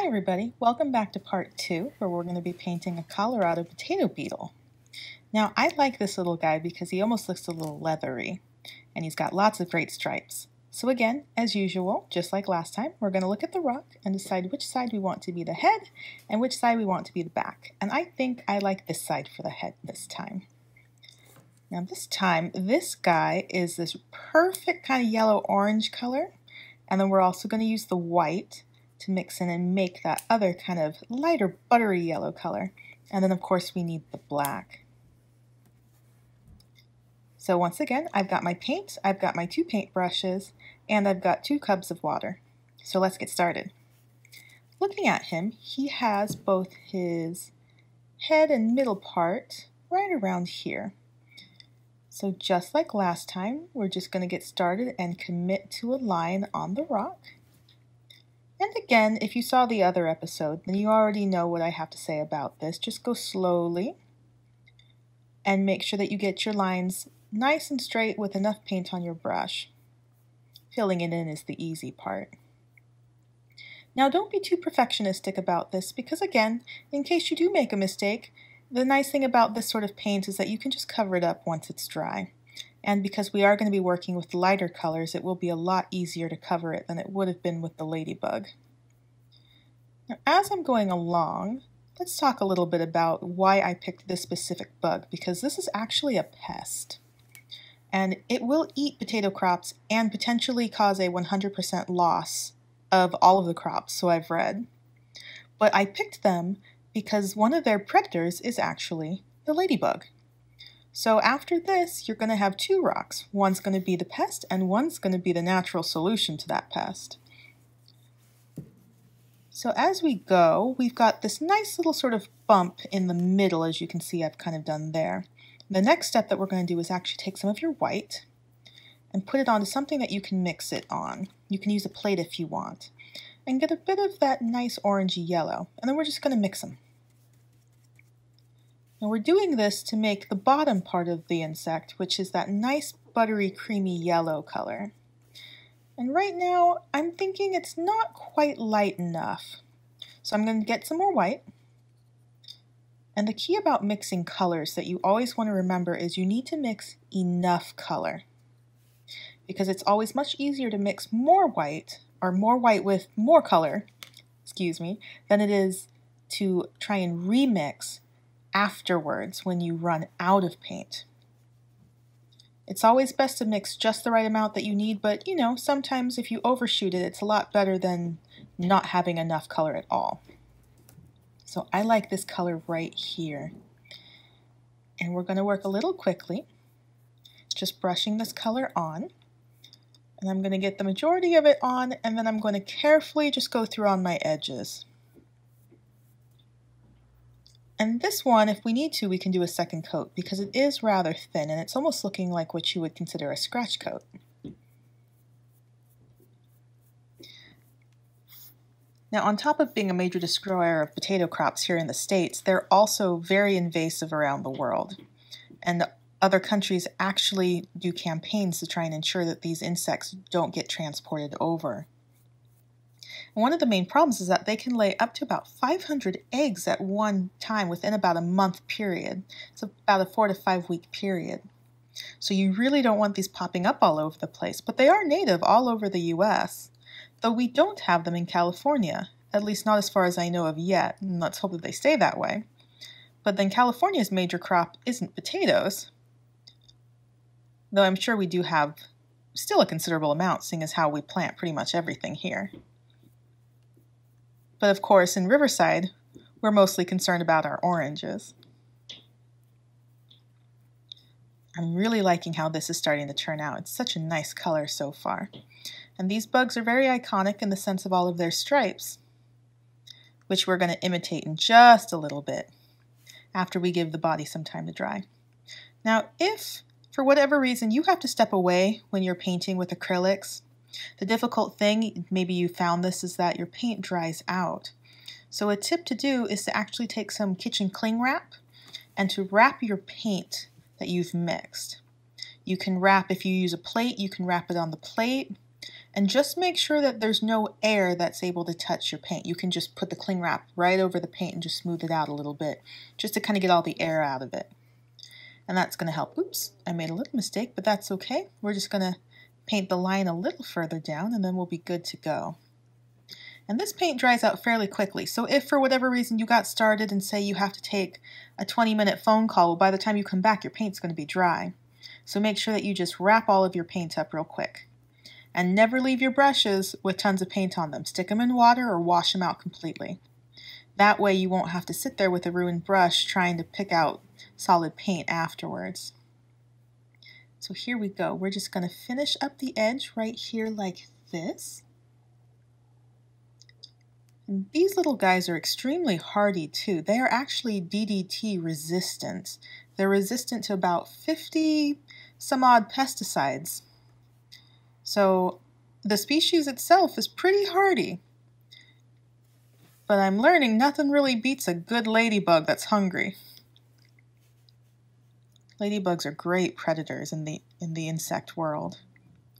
everybody, welcome back to part 2 where we're going to be painting a Colorado potato beetle. Now I like this little guy because he almost looks a little leathery and he's got lots of great stripes. So again, as usual, just like last time, we're going to look at the rock and decide which side we want to be the head and which side we want to be the back. And I think I like this side for the head this time. Now this time, this guy is this perfect kind of yellow-orange color, and then we're also going to use the white to mix in and make that other kind of lighter buttery yellow color. And then of course we need the black. So once again, I've got my paint, I've got my 2 paint brushes, and I've got 2 cups of water. So let's get started. Looking at him, he has both his head and middle part right around here. So just like last time, we're just going to get started and commit to a line on the rock. And again, if you saw the other episode, then you already know what I have to say about this. Just go slowly and make sure that you get your lines nice and straight with enough paint on your brush. Filling it in is the easy part. Now don't be too perfectionistic about this because again, in case you do make a mistake, the nice thing about this sort of paint is that you can just cover it up once it's dry. And because we are going to be working with lighter colors, it will be a lot easier to cover it than it would have been with the ladybug. Now, as I'm going along, let's talk a little bit about why I picked this specific bug, because this is actually a pest. And it will eat potato crops and potentially cause a 100% loss of all of the crops, so I've read. But I picked them because one of their predators is actually the ladybug. So after this, you're going to have 2 rocks. One's going to be the pest and one's going to be the natural solution to that pest. So as we go, we've got this nice little sort of bump in the middle, as you can see I've kind of done there. The next step that we're going to do is actually take some of your white and put it onto something that you can mix it on. You can use a plate if you want. And get a bit of that nice orangey yellow. And then we're just going to mix them. Now we're doing this to make the bottom part of the insect, which is that nice buttery creamy yellow color. And right now I'm thinking it's not quite light enough. So I'm going to get some more white. And the key about mixing colors that you always want to remember is you need to mix enough color. Because it's always much easier to mix more white, or more white with more color, than it is to try and remix afterwards when you run out of paint. It's always best to mix just the right amount that you need, but you know, sometimes if you overshoot it, it's a lot better than not having enough color at all. So I like this color right here. And we're going to work a little quickly, just brushing this color on. And I'm going to get the majority of it on, and then I'm going to carefully just go through on my edges. And this one, if we need to, we can do a second coat because it is rather thin and it's almost looking like what you would consider a scratch coat. Now, on top of being a major destroyer of potato crops here in the States, they're also very invasive around the world. And other countries actually do campaigns to try and ensure that these insects don't get transported over. And one of the main problems is that they can lay up to about 500 eggs at one time within about a month period. It's about a 4 to 5 week period. So you really don't want these popping up all over the place, but they are native all over the US, though we don't have them in California, at least not as far as I know of yet, and let's hope that they stay that way. But then California's major crop isn't potatoes, though I'm sure we do have still a considerable amount, seeing as how we plant pretty much everything here. But of course, in Riverside, we're mostly concerned about our oranges. I'm really liking how this is starting to turn out. It's such a nice color so far. And these bugs are very iconic in the sense of all of their stripes, which we're going to imitate in just a little bit after we give the body some time to dry. Now, if for whatever reason you have to step away when you're painting with acrylics, the difficult thing, maybe you found this, is that your paint dries out. So a tip to do is to actually take some kitchen cling wrap and to wrap your paint that you've mixed. You can wrap, if you use a plate, you can wrap it on the plate. And just make sure that there's no air that's able to touch your paint. You can just put the cling wrap right over the paint and just smooth it out a little bit, just to kind of get all the air out of it. And that's going to help. Oops, I made a little mistake, but that's okay. We're just going to paint the line a little further down and then we'll be good to go. And this paint dries out fairly quickly, so if for whatever reason you got started and say you have to take a 20-minute phone call, well, by the time you come back your paint's going to be dry. So make sure that you just wrap all of your paint up real quick. And never leave your brushes with tons of paint on them. Stick them in water or wash them out completely. That way you won't have to sit there with a ruined brush trying to pick out solid paint afterwards. So here we go. We're just going to finish up the edge right here like this. And these little guys are extremely hardy too. They are actually DDT resistant. They're resistant to about 50 some odd pesticides. So the species itself is pretty hardy. But I'm learning nothing really beats a good ladybug that's hungry. Ladybugs are great predators in the insect world.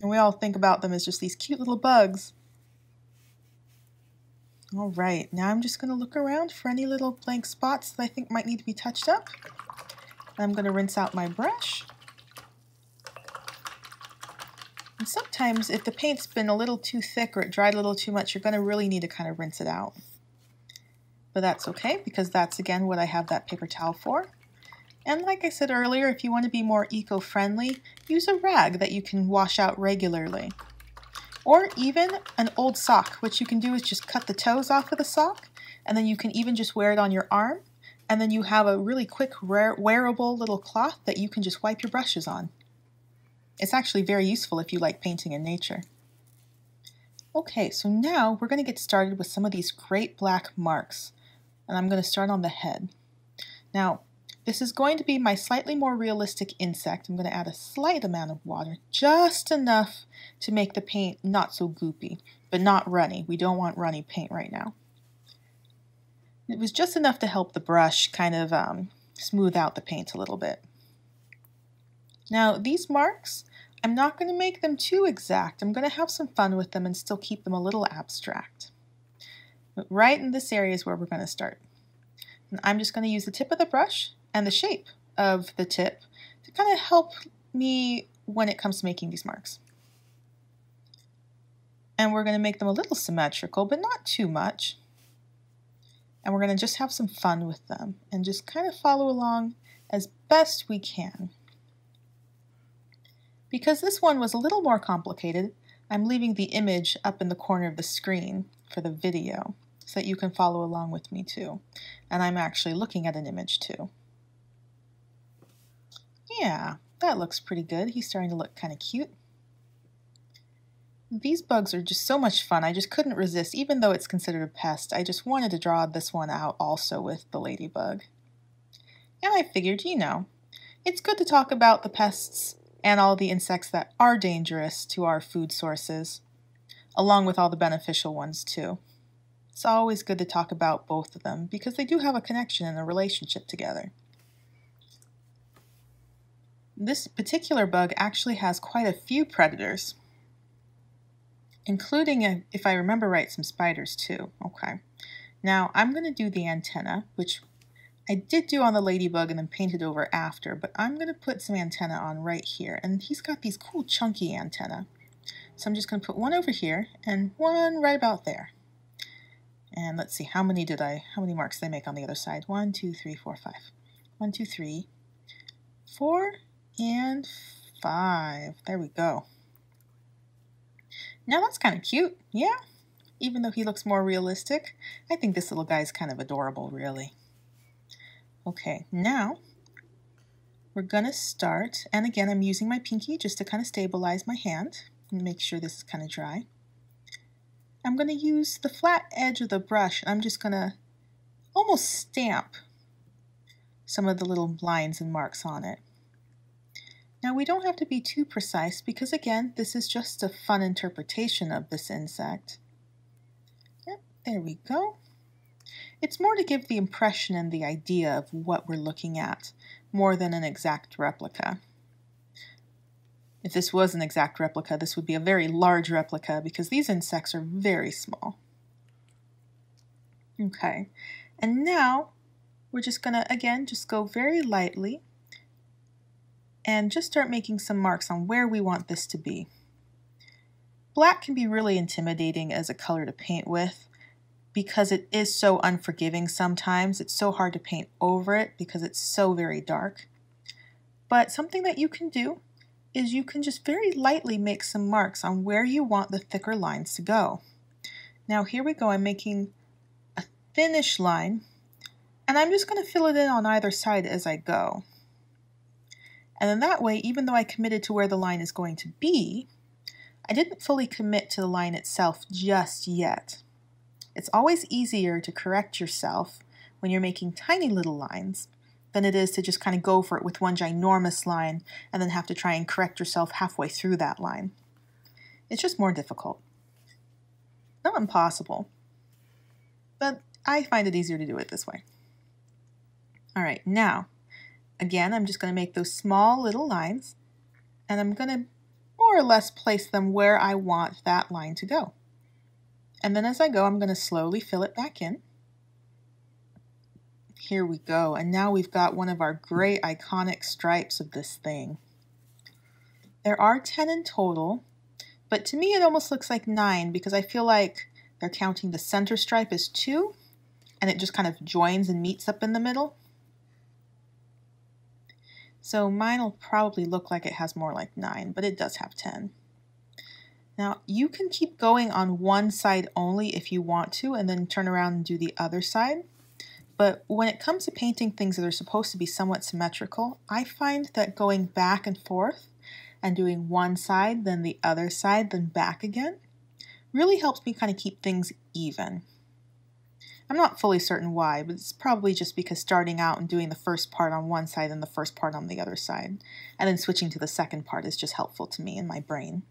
And we all think about them as just these cute little bugs. All right, now I'm just going to look around for any little blank spots that I think might need to be touched up. I'm going to rinse out my brush. And sometimes if the paint's been a little too thick or it dried a little too much, you're going to really need to kind of rinse it out. But that's okay, because that's again what I have that paper towel for. And like I said earlier, if you want to be more eco-friendly, use a rag that you can wash out regularly. Or even an old sock. What you can do is just cut the toes off of the sock, and then you can even just wear it on your arm, and then you have a really quick wearable little cloth that you can just wipe your brushes on. It's actually very useful if you like painting in nature. Okay, so now we're going to get started with some of these great black marks. And I'm going to start on the head. Now, this is going to be my slightly more realistic insect. I'm going to add a slight amount of water, just enough to make the paint not so goopy, but not runny. We don't want runny paint right now. It was just enough to help the brush kind of smooth out the paint a little bit. Now, these marks, I'm not going to make them too exact. I'm going to have some fun with them and still keep them a little abstract. But right in this area is where we're going to start. And I'm just going to use the tip of the brush and the shape of the tip to kind of help me when it comes to making these marks. And we're going to make them a little symmetrical, but not too much. And we're going to just have some fun with them and just kind of follow along as best we can. Because this one was a little more complicated, I'm leaving the image up in the corner of the screen for the video so that you can follow along with me too. And I'm actually looking at an image too. Yeah, that looks pretty good. He's starting to look kind of cute. These bugs are just so much fun. I just couldn't resist, even though it's considered a pest. I just wanted to draw this one out also with the ladybug. And I figured, you know, it's good to talk about the pests and all the insects that are dangerous to our food sources, along with all the beneficial ones too. It's always good to talk about both of them because they do have a connection and a relationship together. This particular bug actually has quite a few predators, including, if I remember right, some spiders too. Okay. Now I'm going to do the antenna, which I did do on the ladybug and then painted over after, but I'm going to put some antenna on right here. And he's got these cool chunky antenna. So I'm just going to put one over here and one right about there. And let's see, how many marks did I make on the other side? 1, 2, 3, 4, 5. 1, 2, 3, 4, and 5. There we go. Now that's kind of cute, yeah? Even though he looks more realistic, I think this little guy is kind of adorable, really. Okay, now we're gonna start, and again I'm using my pinky just to kind of stabilize my hand and make sure this is kind of dry. I'm gonna use the flat edge of the brush and I'm just gonna almost stamp some of the little lines and marks on it. Now we don't have to be too precise because again this is just a fun interpretation of this insect. Yep, there we go. It's more to give the impression and the idea of what we're looking at, more than an exact replica. If this was an exact replica, this would be a very large replica because these insects are very small. Okay, and now we're just gonna, again, just go very lightly and just start making some marks on where we want this to be. Black can be really intimidating as a color to paint with because it is so unforgiving sometimes. It's so hard to paint over it because it's so very dark. But something that you can do is you can just very lightly make some marks on where you want the thicker lines to go. Now here we go, I'm making a thinnish line, and I'm just going to fill it in on either side as I go. And then that way, even though I committed to where the line is going to be, I didn't fully commit to the line itself just yet. It's always easier to correct yourself when you're making tiny little lines than it is to just kind of go for it with one ginormous line and then have to try and correct yourself halfway through that line. It's just more difficult. Not impossible, but I find it easier to do it this way. All right, now, again, I'm just going to make those small little lines, and I'm going to more or less place them where I want that line to go. And then as I go, I'm going to slowly fill it back in. Here we go, and now we've got one of our great iconic stripes of this thing. There are 10 in total, but to me it almost looks like 9 because I feel like they're counting the center stripe as 2, and it just kind of joins and meets up in the middle. So mine will probably look like it has more like 9, but it does have 10. Now you can keep going on one side only if you want to, and then turn around and do the other side. But when it comes to painting things that are supposed to be somewhat symmetrical, I find that going back and forth and doing one side, then the other side, then back again, really helps me kind of keep things even. I'm not fully certain why, but it's probably just because starting out and doing the first part on one side and the first part on the other side, and then switching to the second part is just helpful to me in my brain.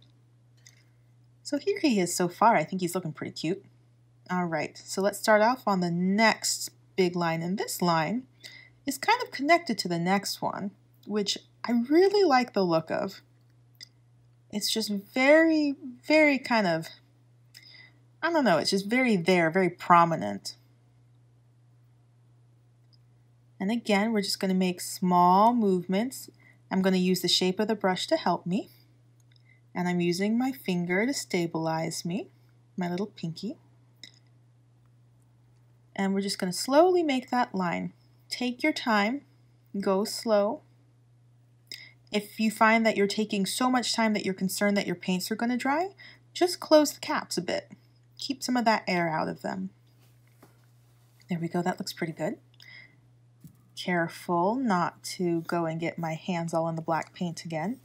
So here he is so far. I think he's looking pretty cute. All right, so let's start off on the next big line, and this line is kind of connected to the next one, which I really like the look of. It's just very, very kind of, I don't know, it's just very there, very prominent. And again, we're just going to make small movements. I'm going to use the shape of the brush to help me. And I'm using my finger to stabilize me, my little pinky. And we're just going to slowly make that line. Take your time, go slow. If you find that you're taking so much time that you're concerned that your paints are going to dry, just close the caps a bit. Keep some of that air out of them. There we go, that looks pretty good. Careful not to go and get my hands all in the black paint again.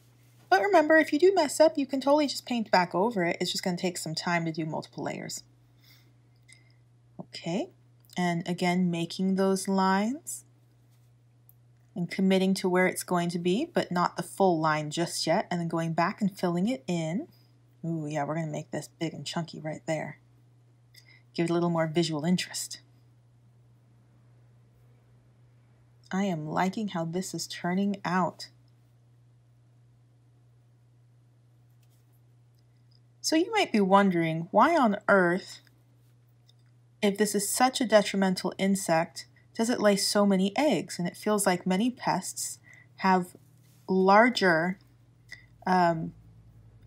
But remember, if you do mess up, you can totally just paint back over it. It's just going to take some time to do multiple layers. Okay, and again, making those lines and committing to where it's going to be, but not the full line just yet, and then going back and filling it in. Ooh, yeah, we're going to make this big and chunky right there. Give it a little more visual interest. I am liking how this is turning out. So you might be wondering, why on earth, if this is such a detrimental insect, does it lay so many eggs? And it feels like many pests have larger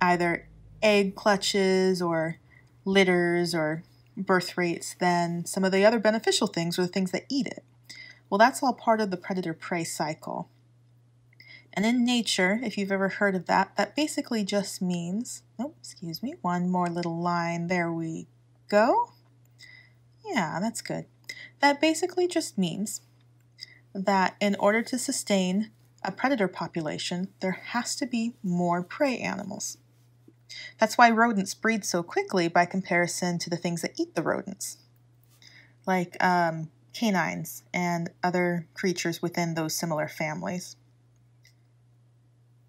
either egg clutches or litters or birth rates than some of the other beneficial things or the things that eat it. Well, that's all part of the predator-prey cycle. And in nature, if you've ever heard of that, that basically just means, oh, excuse me, one more little line, there we go. Yeah, that's good. That basically just means that in order to sustain a predator population, there has to be more prey animals. That's why rodents breed so quickly by comparison to the things that eat the rodents, like canines and other creatures within those similar families.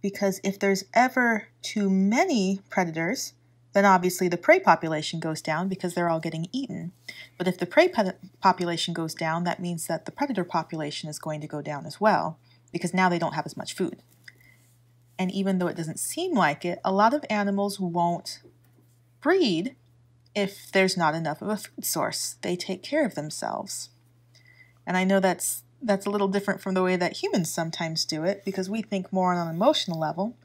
Because if there's ever too many predators, then obviously the prey population goes down because they're all getting eaten. But if the prey population goes down, that means that the predator population is going to go down as well, because now they don't have as much food. And even though it doesn't seem like it, a lot of animals won't breed if there's not enough of a food source. They take care of themselves. And I know that's a little different from the way that humans sometimes do it, because we think more on an emotional level,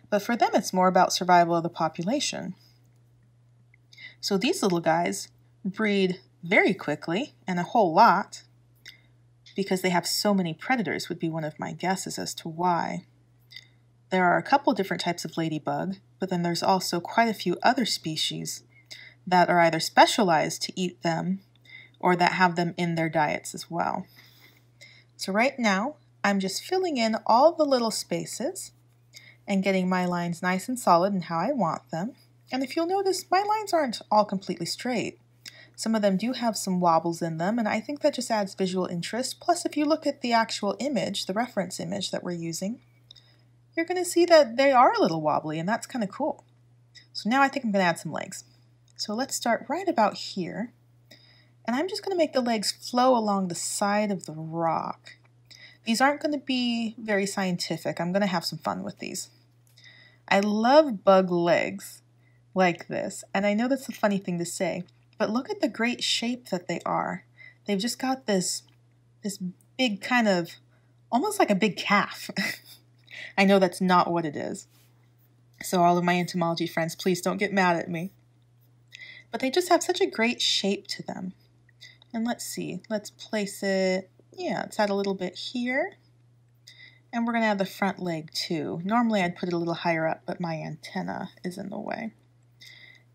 but for them it's more about survival of the population. So these little guys breed very quickly, and a whole lot, because they have so many predators, would be one of my guesses as to why. There are a couple different types of ladybug, but then there's also quite a few other species that are either specialized to eat them or that have them in their diets as well. So right now, I'm just filling in all the little spaces and getting my lines nice and solid in how I want them. And if you'll notice, my lines aren't all completely straight. Some of them do have some wobbles in them, and I think that just adds visual interest. Plus, if you look at the actual image, the reference image that we're using, you're going to see that they are a little wobbly, and that's kind of cool. So now I think I'm going to add some legs. So let's start right about here. And I'm just going to make the legs flow along the side of the rock. These aren't going to be very scientific. I'm going to have some fun with these. I love bug legs like this, and I know that's a funny thing to say, but look at the great shape that they are. They've just got this big kind of, almost like a big calf. I know that's not what it is. So all of my entomology friends, please don't get mad at me. But they just have such a great shape to them. And let's see, let's place it, yeah, it's at a little bit here. And we're going to add the front leg too. Normally I'd put it a little higher up, but my antenna is in the way.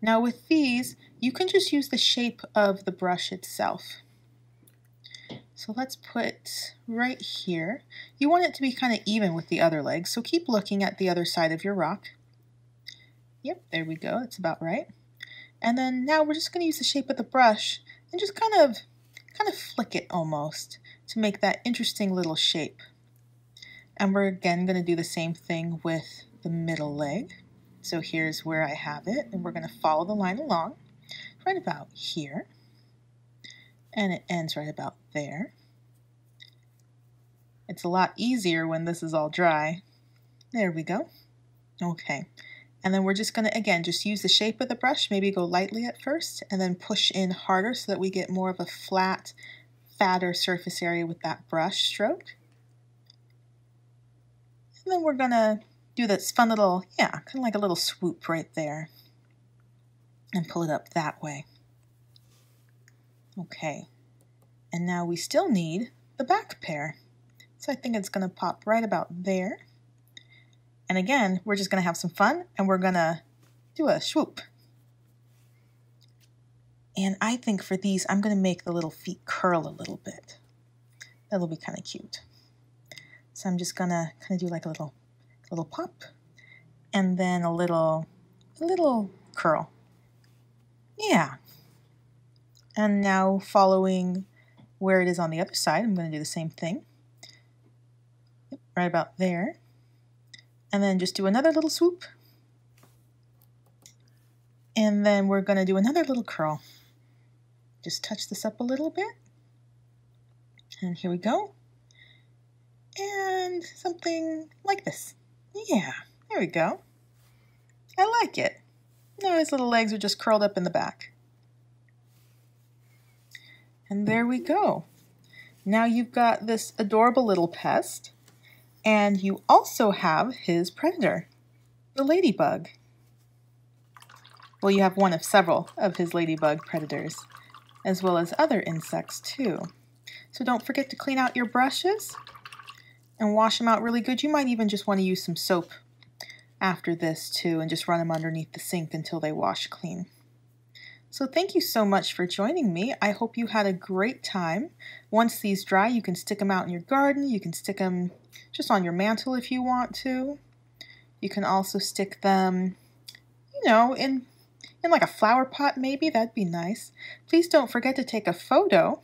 Now with these, you can just use the shape of the brush itself. So let's put right here. You want it to be kind of even with the other legs, so keep looking at the other side of your rock. Yep, there we go, that's about right. And then now we're just going to use the shape of the brush and just kind of flick it almost to make that interesting little shape. And we're again going to do the same thing with the middle leg. So here's where I have it, and we're going to follow the line along right about here. And it ends right about there. It's a lot easier when this is all dry. There we go. Okay. And then we're just going to, again, just use the shape of the brush, maybe go lightly at first, and then push in harder so that we get more of a flat, fatter surface area with that brush stroke. And then we're going to do this fun little, yeah, kind of like a little swoop right there. And pull it up that way. Okay. And now we still need the back pair. So I think it's going to pop right about there. And again, we're just going to have some fun, and we're going to do a swoop. And I think for these, I'm going to make the little feet curl a little bit. That'll be kind of cute. So I'm just going to kind of do like a little pop, and then a little curl. Yeah. And now following where it is on the other side, I'm going to do the same thing. Right about there. And then just do another little swoop. And then we're going to do another little curl. Just touch this up a little bit. And here we go. And something like this. Yeah, there we go. I like it. Now his little legs are just curled up in the back. And there we go. Now you've got this adorable little pest. And you also have his predator, the ladybug. Well, you have one of several of his ladybug predators, as well as other insects too. So don't forget to clean out your brushes and wash them out really good. You might even just want to use some soap after this too, and just run them underneath the sink until they wash clean. So thank you so much for joining me. I hope you had a great time. Once these dry, you can stick them out in your garden. You can stick them just on your mantle if you want to. You can also stick them, you know, in like a flower pot maybe. That'd be nice. Please don't forget to take a photo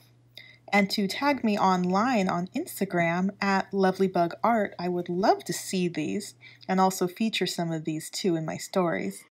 and to tag me online on Instagram at LovelyBugArt. I would love to see these and also feature some of these too in my stories.